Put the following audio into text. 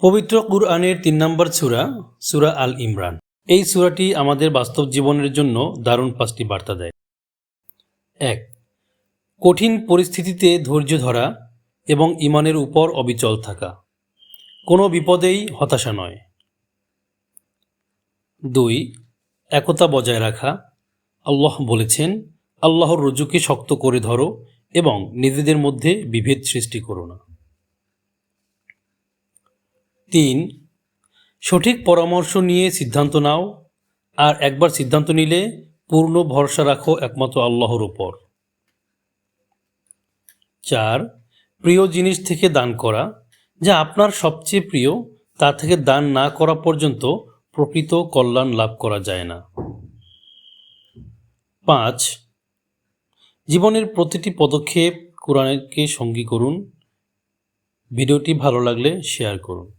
পবিত্র কুরআনের ৩ নম্বর সূরা সূরা আল ইমরান। এই সূরাটি আমাদের বাস্তব জীবনের জন্য দারুণ ৫টি বার্তা দেয়। ১. কঠিন পরিস্থিতিতে ধৈর্য ধরা এবং ঈমানের উপর অবিচল থাকা, কোনো বিপদেই হতাশা নয়। ২. একতা বজায় রাখা। আল্লাহ বলেছেন, আল্লাহর রজ্জুকে শক্ত করে ধরো এবং নিজেদের মধ্যে বিভেদ সৃষ্টি করো না। ৩. সঠিক পরামর্শ নিয়ে সিদ্ধান্ত নাও, আর একবার সিদ্ধান্ত নিলে পূর্ণ ভরসা রাখো একমাত্র আল্লাহর উপর। ৪. প্রিয় জিনিস থেকে দান করা, যা আপনার সবচেয়ে প্রিয় তা থেকে দান না করা পর্যন্ত প্রকৃত কল্যাণ লাভ করা যায় না। ৫. জীবনের প্রতিটি পদক্ষেপ কোরআনকে সঙ্গী করুন। ভিডিওটি ভালো লাগলে শেয়ার করুন।